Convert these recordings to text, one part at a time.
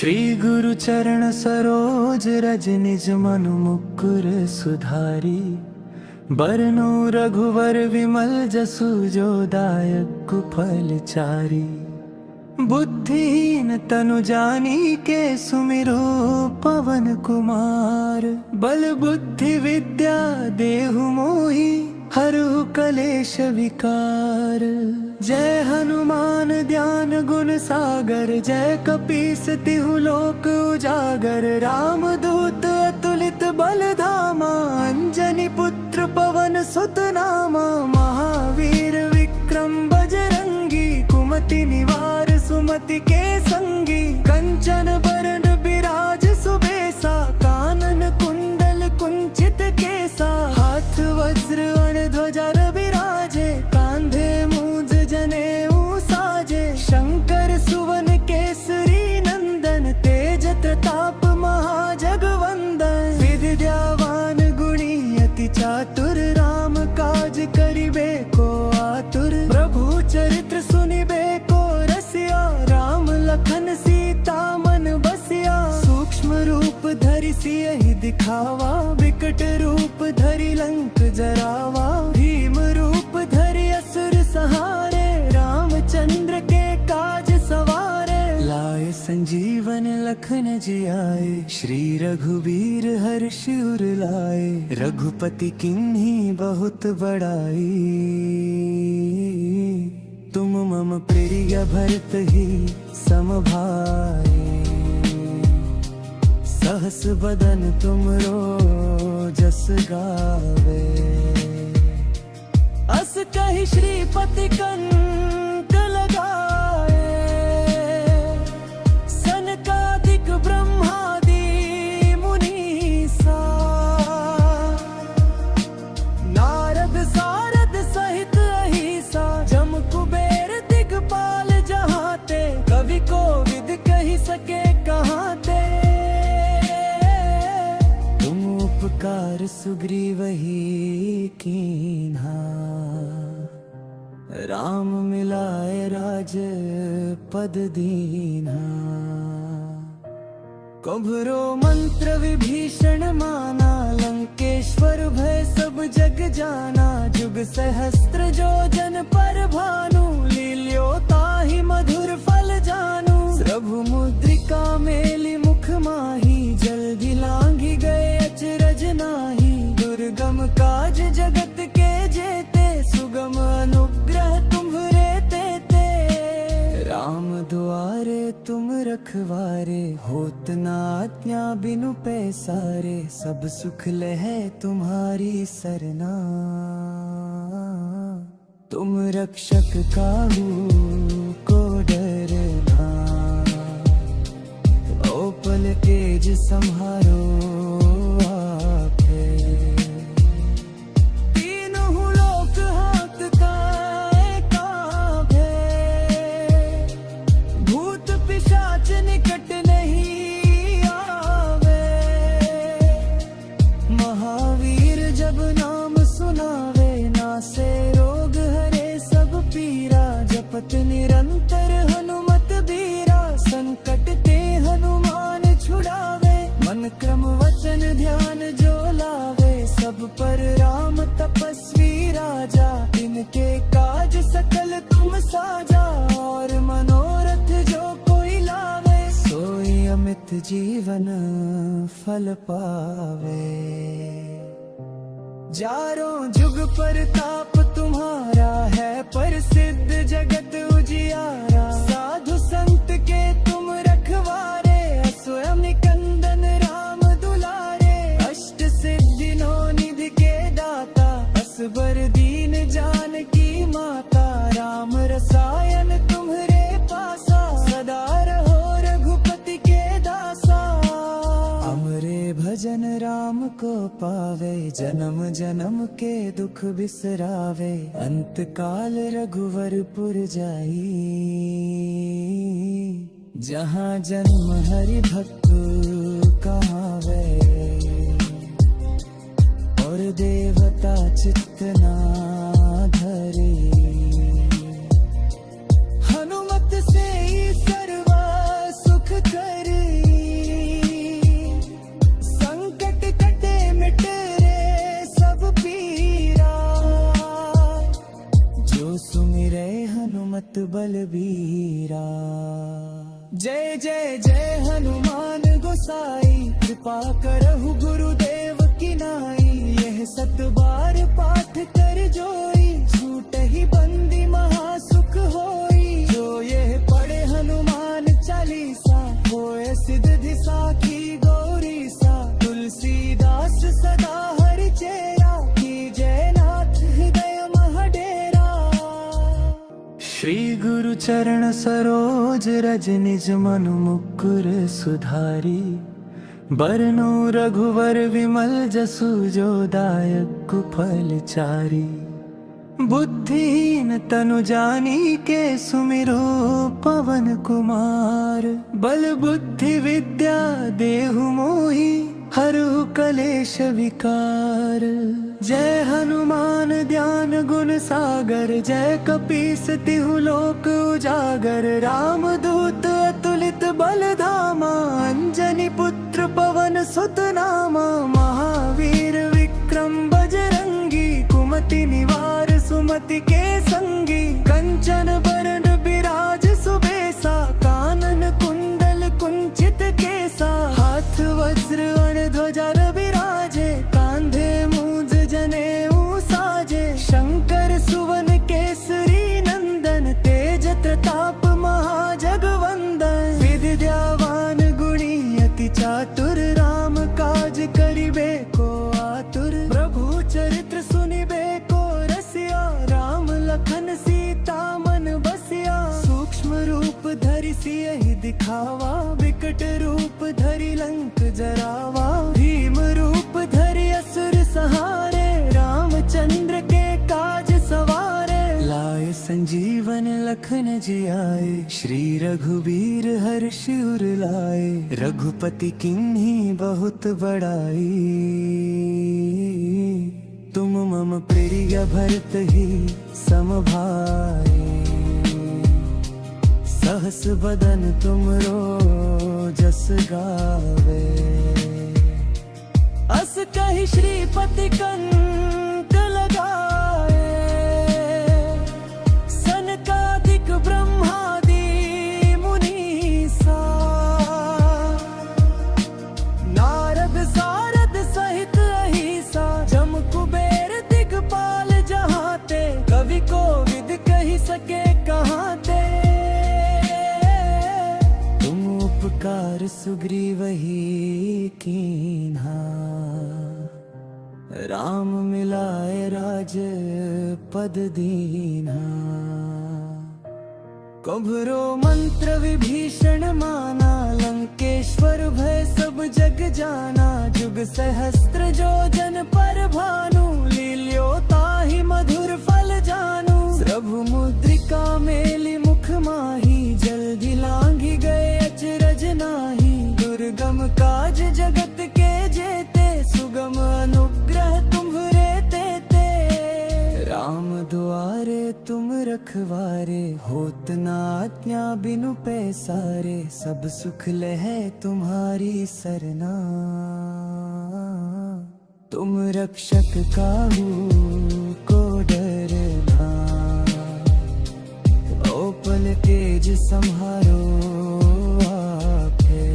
श्री गुरु चरण सरोज रज निज मनु मुकुर सुधारी। बरनु रघुवर विमल जसु जो दायक फल चारी। बुद्धिहीन तनु जानी के सुमिरो पवन कुमार। बल बुद्धि विद्या देहु मोहि हरहु कलेश विकार। जय हनुमान ज्ञान गुण सागर जय कपीस तिहु लोक उजागर। राम दूत अतुलित बल धामा अंजनी पुत्र पवन सुत नामा। महावीर विक्रम बजरंगी कुमति निवार सुमति के संगी। कंचन बरन बिराज सुबेसा कानन कुंडल कुंचित केसा। हाथ वज्र ध्वजा बिराजे कांधे मूंज जनेऊ साजे। शंकर सुवन केसरी नंदन तेज प्रताप महाजगवंदन। विद्यावान गुणी अति चातुर राम काज करिबे को आतुर। प्रभु चरित्र सुनिबे को रसिया राम लखन सीता मन बसिया। सूक्ष्म रूप धरि सियहि दिखावा विकट रूप धरि लंक जरावा। भीम रूप धरि असुर संहारे रामचंद्र के काज सवारे। लाए संजीवन लखन जियाए श्री रघुवीर हर्ष उर लाए। रघुपति किन्हीं बहुत बड़ाई तुम मम प्रिय भरत ही सम भाई। सहस बदन तुमरो जस गावे। अस कहि श्रीपति कंठ लगाए। सनकादिक ब्रह्मादि मुनीसा। नारद सारद सहित अहिसा। जम कुबेर दिगपाल जहाते। कवि कोविद कहि सके कहाते। तुम उपकार सुग्रीवहि कीन्हा। राम मिलाए राज पद दीन्हा। कभरो मंत्र विभीषण माना। लंकेश्वर भय सब जग जाना। जुग सहस्त्र जो जन पर भानु। लील्यो ताहि मधुर फल जानू। प्रभु मुद्रिका मेलि मुख माही। जल्दी लांघि गए अचरज नाही। दुर्गम काज जगत के जेते। सुगम अनुग्रह तुम्हरे तेते। राम दुआरे तुम रखवारे। होत न आज्ञा बिनु पैसारे। सब सुख लहै तुम्हारी सरना। तुम रक्षक काहू को डरना। ओ पल तेज सम्हारो आपे। तीनों लोक हाँकता काँपे। भूत पिशाच निकट नहीं आवे। महावीर जब नाम सुनावे। नासे रोग हरे सब पीरा। जपत निरंतर हनुमत बीरा। संकट ते हनुमान छुड़ावे। मन क्रम वचन ध्यान जो लावे। सब पर राम तपस्वी राजा। इनके काज सकल तुम साजा। और मनोरथ जो कोई लावे। सोई अमित जीवन फल पावे। चारों जुग परताप तुम्हारा है। प्रसिद्ध जगत उजियारा। साधु संत के तुम रखवारे। स्वयं निकंदन राम दुलारे। अष्ट सिद्धि नौ निधि के दाता। असबर दीन जानकी माता। राम रसायन तुम्हरे पासा। सदा रहो रघुपति के दासा। हमरे भजन राम को पावे। जन्म जन्म के दुख बिसरावे। अंत काल रघुवरपुर जाई। जहाँ जन्म हरि भक्त कहावे। और देवता चित्त ना धरे। हनुमत से ही सर्व सुख करे। जय जय जय हनुमान गोसाई, कृपा करहु गुरुदेव की नाई। यह 7 बार पाठ कर जोई, छूट ही बंदी महासुख होई। जो यह पढ़े हनुमान चालीसा, होए सिद्धि साखी गौरी सा। तुलसीदास सदा हरि चेरा, की जयनाथ हृदय महडेरा। श्री गुरु चरण सरोज रज, निज मनु मुकुर सुधारी। बरनु रघुवर विमल जसु, जो दायक फल चारी। बुद्धिहीन तनु जानी के, सुमिरो पवन कुमार। बल बुद्धि विद्या देहु मोहि, हरहु कलेश विकार। जय हनुमान ज्ञान गुण सागर, जय कपीस तिहु लोक उजागर। राम दूत अतुलित बल धामा, अंजनी पुत्र पवन सुत नामा। महावीर विक्रम बजरंगी, कुमति निवार सुमति के संगी। कंचन बरन बिराज सुबेसा, कानन कुंडल कुंचित केसा। हाथ वज्र ध्वजा विराजे, कांधे मूंज जनेऊ साजे। शंकर सुवन केसरी नंदन, तेज प्रताप महाजगवंदन। विद्यावान गुणी अति चातुर, राम काज करिबे को आतुर। प्रभु चरित्र सुनिबे को रसिया, राम लखन सीता मन बसिया। सूक्ष्म रूप धरि सियहि दिखावा, विकट रूप धरि लंक जरावा। भीम रूप धरि असुर संहारे, रामचंद्र के काज सवारे। लाए संजीवन लखन जियाए, श्री रघुबीर हर्ष उर लाए। रघुपति किन्हीं बहुत बड़ाई, तुम मम प्रिय भरत ही सम भाई। सहस बदन तुमरो जस गावे, अस कहि श्रीपति कंठ लगाए। सनकादिक ब्रह्मादि मुनीसा, नारद सारद सहित अहिसा। जम कुबेर दिगपाल जहाते, कवि कोविद कहि सके कहाते। तुम उपकार सुग्रीवहि कीन्हा, राम मिलाए राज पद दीन्हा। कभरो मंत्र विभीषण माना, लंकेश्वर भय सब जग जाना। जुग सहस्त्र जो जन पर भानु, लील्यो ताहि मधुर फल जानू। प्रभु मुद्रिका मेलि मुख माही, जल्दी लांघि गए अचरज नाही। दुर्गम काज जगत के जेते, सुगम अनुग्रह तुम्हरे तेते। राम दुआरे तुम रखवारे, होत न आज्ञा बिनु पैसारे। सब सुख लहै तुम्हारी सरना, तुम रक्षक काहू को डरना। ओपल तेज सम्हारो आपे,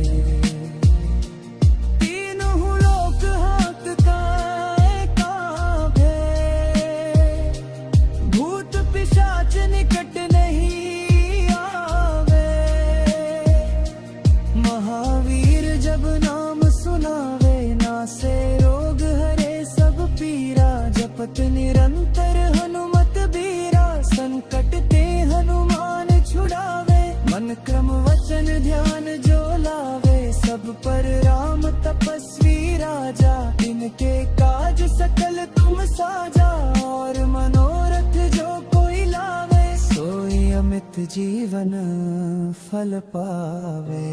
तीनों लोक हाँकता काँपे। भूत पिशाच निकट नहीं आवे, महावीर जब नाम सुनावे। नासे रोग हरे सब पीरा, जपत निरंतर हनुमत बीरा। संकट ते हनुमान छुड़ावे, मन क्रम वचन ध्यान जो लावे। सब पर राम तपस्वी राजा, इनके काज सकल तुम साजा। और मनोरथ जो कोई लावे, सोई अमित जीवन फल पावे।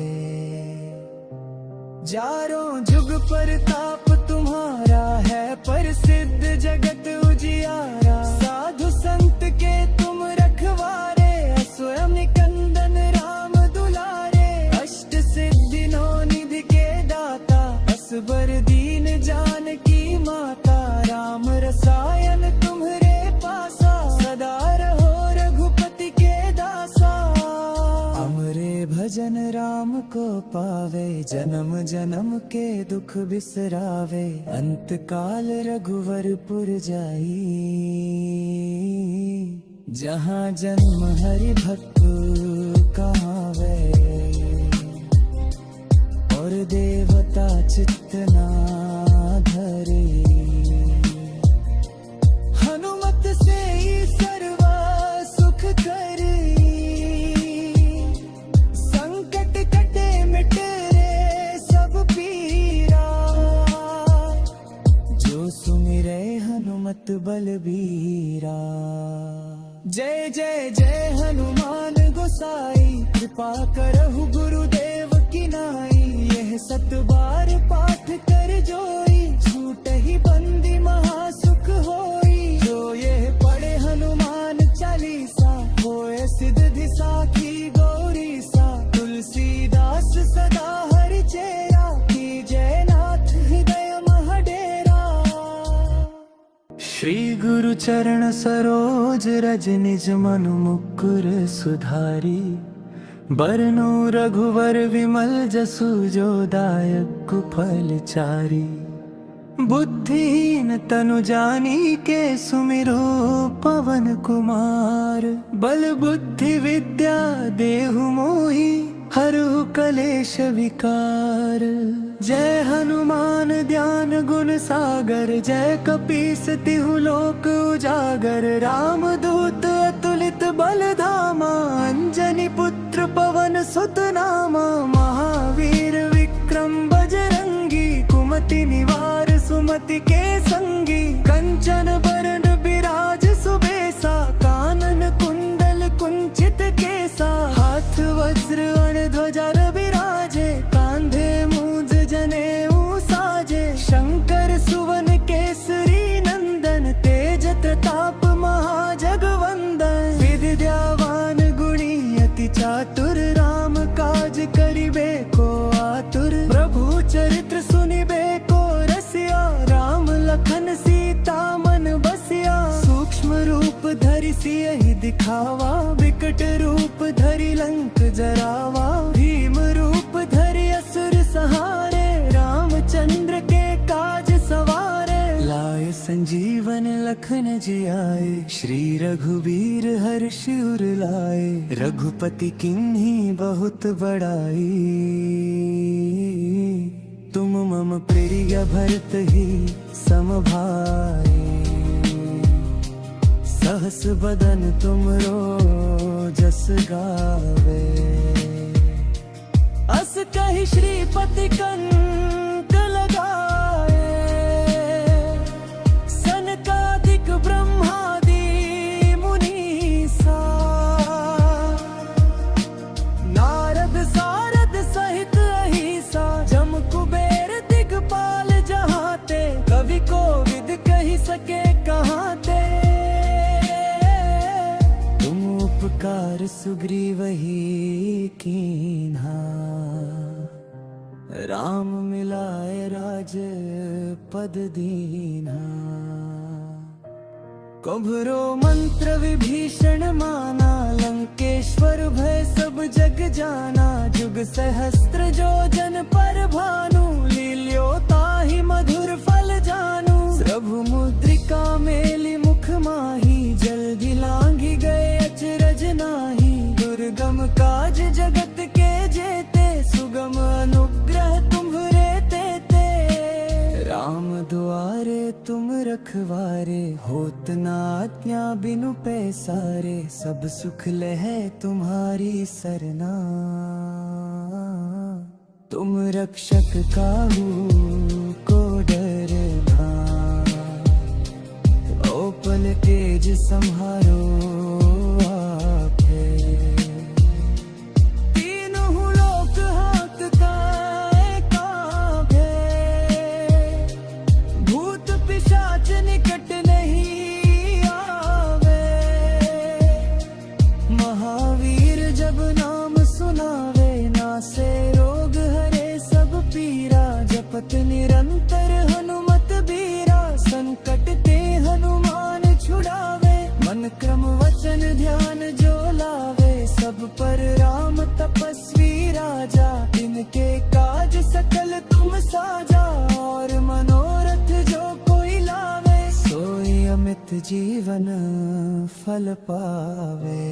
चारों जुग परताप तुम्हारा है, प्रसिद्ध जगत उजियारा। साधु संत के तुम रखवारे, स्वयं निकंदन राम दुलारे। अष्ट सिद्धि नौ निधि के दाता, असबर दीन जानकी माता। राम रसायन तुम्हरे पासा, सदा रहो रघुपति के दासा। अमरे भजन राम राम को पावे, जन्म जन्म के दुख बिसरावे, अंत काल रघुवरपुर जाई। जहाँ जन्म हरि भक्त कहावे, और देवता चित्त ना धरे। हनुमत से ही सर्व सुख करी, संकट कटे मिटे रे सब पीरा। जो सुमिरे हनुमत बलबीरा। जय जय जय हनुमान गोसाई, कृपा करहु गुरुदेव की नाई। यह 7 बार पाठ कर जोई, छूट ही बंदी महासुख होई। जो यह पढ़े हनुमान चालीसा, होए सिद्धि साखी गौरी सा। तुलसीदास सदा हरि चेरा, की जय नाथ हृदय महडेरा। श्री गुरु चरण सरोज रज निज मनु मुकुर सुधारी। बरनु रघुवर विमल जसु जो दायक कुफल चारी। बुद्धिहीन तनु जानी के सुमिरो पवन कुमार। बल बुद्धि विद्या देहु मोहि, हरहु कलेश विकार। जय हनुमान ज्ञान गुण सागर, जय कपीस तिहु लोक उजागर। राम दूत अतुलित बल धामा, अंजनी पुत्र पवन सुत नामा। महावीर विक्रम बजरंगी, कुमति निवार सुमति के संगी। कंचन बरन बिराज सुबेसा, कानन कुंडल कुंचित केसा। हाथ वज्र अण ध्वजा विराजे, कांधे मूंज जनेऊ साजे। शंकर सुवन केसरी नंदन, तेज प्रताप महाजगवंदन। विद्यावान गुणी अति चातुर, राम काज करिबे को आतुर। प्रभु चरित्र सुनिबे को रसिया, राम लखन सीता मन बसिया। सूक्ष्म रूप धरि सियहि दिखावा, विकट रूप धरि लंक जरावा। भीम रूप धरि असुर संहारे, रामचंद्र के काज सवारे। लाए संजीवन लखन जियाए, श्री रघुवीर हर्ष उर लाए। रघुपति किन्हीं बहुत बड़ाई, तुम मम प्रिय भरत ही सम भाई। सहस बदन तुमरो जस गावे, अस कहि श्रीपति कंठ लगाए। सनकादिक ब्रह्मादि मुनीसा, नारद सारद सहित अहिसा। जम कुबेर दिगपाल जहाते, कवि कोविद कहि सके कहाते। तुम उपकार सुग्रीवहि कीन्हा, राम मिलाए राज पद दीन्हा। कभरो मंत्र विभीषण माना, लंकेश्वर भय सब जग जाना। जुग सहस्त्र जो जन पर भानु, लील्यो ताहि मधुर फल जानू। प्रभु मुद्रिका मेलि मुख माही, जल्दी लांघि गए अचरज नाही। दुर्गम काज जगत के जेते, सुगम अनुग्रह तुम्हरे तेते। राम दुआरे तुम रखवारे, होत न आज्ञा बिनु पैसारे। सब सुख लहै तुम्हारी सरना, तुम रक्षक काहू को डरना। ओपन तेज संहारो आपे, तीनों लोक हाँकता कांपे। भूत पिशाच निकट नहीं आवे, महावीर जब नाम सुनावे। नासे रोग हरे सब पीरा, जपत निरंतर हनुमत बीरा। संकट ते हनुमान छुड़ावे, मन क्रम जीवन फल पावे।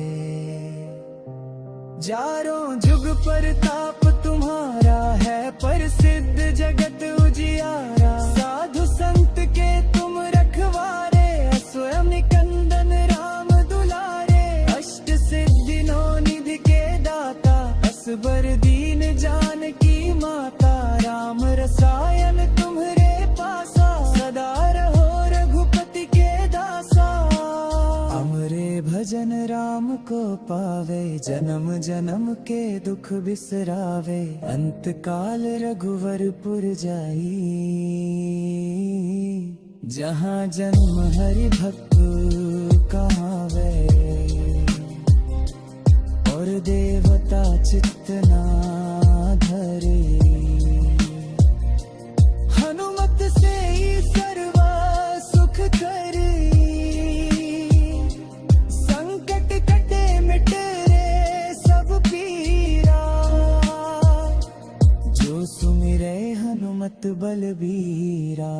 चारों जुग प्रताप तुम्हारा है, प्रसिद्ध जगत उजियारा। साधु संत के तुम रखवारे, स्वयं निकंदन राम दुलारे। अष्ट सिद्धि नौ निधि के दाता, असबर दीन जानकी माता। राम रसायन तुम्हरे पासा, सदा रहो रघुपति के दासा। हमरे भजन राम को पावे, जन्म जन्म के दुख बिसरावे। अंत काल रघुवरपुर जाई, जहाँ जन्म हरि भक्त कहावे। और देवता चित्त ना धरे, हनुमत से ही सर्व सुख करी। संकट कटे मिटे रे सब पीरा, जो सुमिरे हनुमत बलबीरा।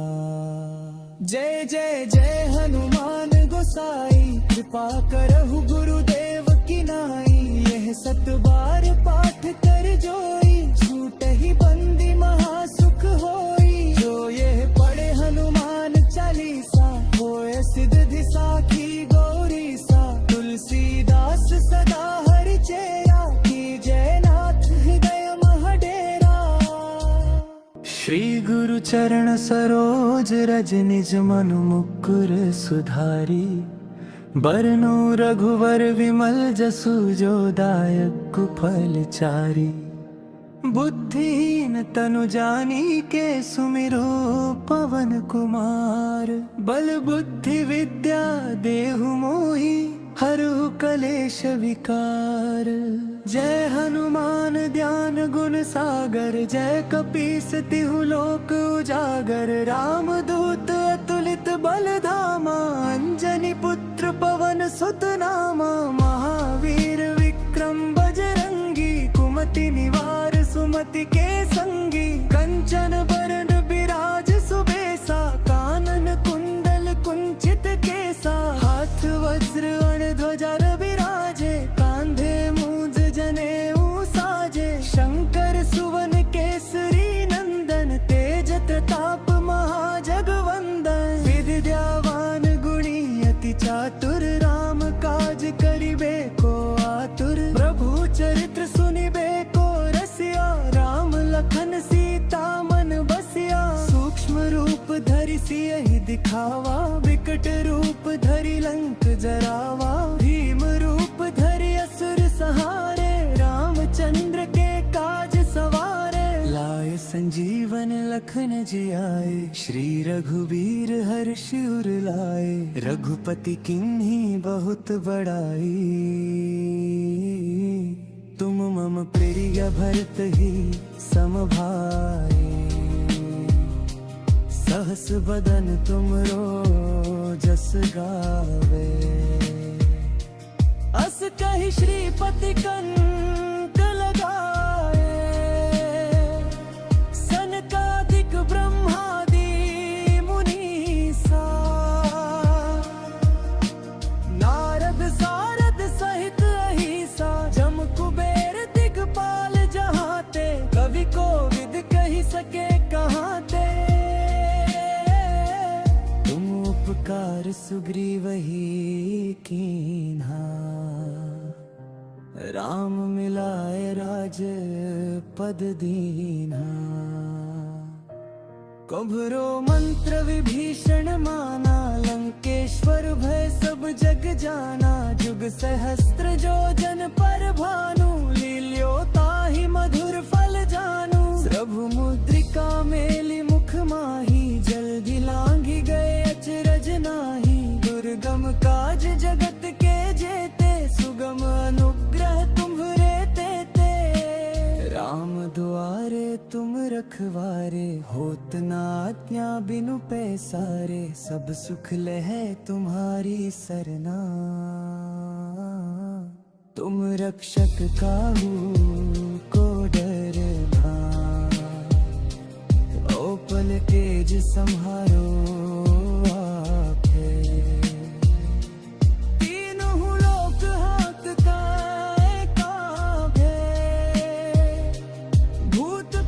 जय जय जय हनुमान गोसाई, कृपा करहु गुरुदेव की नाई। यह सत बार पाठ कर जोई, छूट ही बंदी महासुख होई। जो यह पढ़े हनुमान चालीसा, होए सिद्धि साखी गौरी सा। तुलसीदास सदा हरि चेरा, की जय नाथ हृदय महडेरा। श्री गुरु चरण सरोज रज, निज मनु मुकुर सुधारी। बरनु रघुवर विमल जसु, जो दायक फल चारी। बुद्धिहीन तनु जानी के, सुमिरो पवन कुमार। बल बुद्धि विद्या देहु मोहि, हरहु कलेश विकार। जय हनुमान ज्ञान गुण सागर, जय कपीस तिहु लोक उजागर। राम दूत अतुलित बल धामा, अंजनी पुत्र पवन सुत नामा। महावीर विक्रम बजरंगी, कुमति निवार सुमति के संगी। कंचन बरन बिराज सुबेसा, कानन कुंडल कुंचित केसा। हाथ वज्र ध्वजा विराजे, कांधे मूंज जनेऊ साजे। शंकर सुवन केसरी नंदन, तेज प्रताप महाजगवंदन। विद्यावान गुणी अति चातुर, राम काज करिबे को आतुर। प्रभु चरित्र सुनिबे को रसिया, राम लखन सीता मन बसिया। सूक्ष्म रूप धरि सियहि दिखावा, विकट रूप धरि लंक जरावा। भीम रूप धरि असुर संहारे, रामचंद्र के काज सवारे। लाए संजीवन लखन जियाए, श्री रघुबीर हर्ष उर लाए। रघुपति किन्ही बहुत बड़ाई, तुम मम प्रिय भरत ही सम भाई। सहस बदन तुमरो जस गावे, अस कहि श्रीपति कंठ लगाए। सनकादिक ब्रह्मादि मुनीसा, नारद सारद सहित अहिसा। जम कुबेर दिगपाल जहाते, कवि कोविद कहि सके कहाते। तुम उपकार सुग्रीवहि कीन्हा, राम मिलाए राज पद दीन्हा। कभरो मंत्र विभीषण माना, लंकेश्वर भय सब जग जाना। जुग सहस्त्र जो जन पर भानु, लील्यो ताहि मधुर फल जानू। प्रभु मुद्रिका मेलि मुख माही, जल्दी लांघि गए अचरज नाही। दुर्गम काज जगत के जेते, सुगम अनुग्रह तुम्हरे तेते। राम दुआरे तुम रखवारे, होत न आज्ञा बिनु पैसारे। सब सुख लहै तुम्हारी सरना, तुम रक्षक काहू को डरना। ओ पल तेज सम्हारो आपे,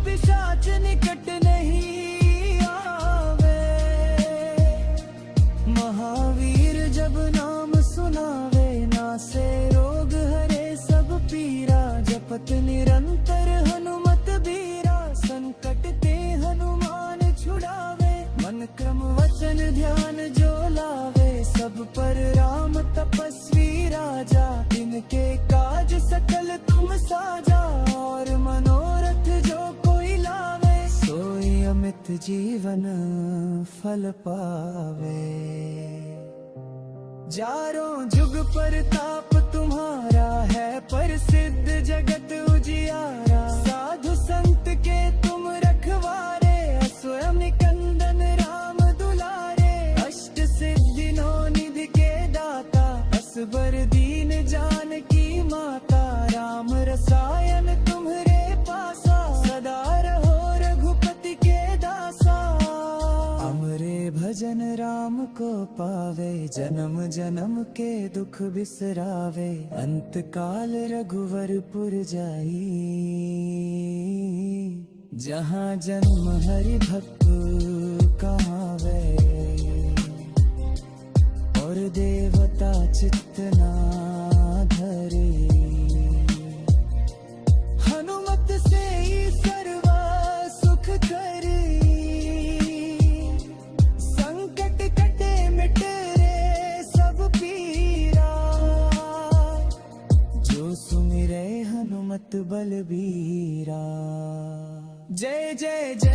पिशाच निकट नहीं आवे। महावीर जब नाम सुनावे, नासे रोग हरे सब पीरा। जपत निरंतर हनुमत बीरा, संकट ते हनुमान छुड़ावे। मन क्रम वचन ध्यान जो लावे, सब पर राम तपस्वी राजा। इनके काज सकल तुम साजा, और मनोरथ जो कोई लावे। सोई अमित जीवन फल पावे। चारों जुग परताप तुम्हारा है, प्रसिद्ध जगत उजियारा। साधु संत के तुम रखवारे, स्वयं निकंदन राम दुलारे। अष्ट सिद्धि नौ निधि के दाता, असबर दीन जानकी माता। राम रसायन तुम्हरे पासा, सदा रहो रघुपति के दासा। हमरे भजन राम को पावे, जन्म जन्म के दुख बिसरावे। अंत काल रघुवरपुर जाई, जहाँ जन्म हरि भक्त कहावे। और देवता चित्त ना धरे, हनुमत से ही सर्वा सुख करी। संकट कटे मिट रे सब पीरा, जो सुमिरे हनुमत बलबीरा। जय जय जय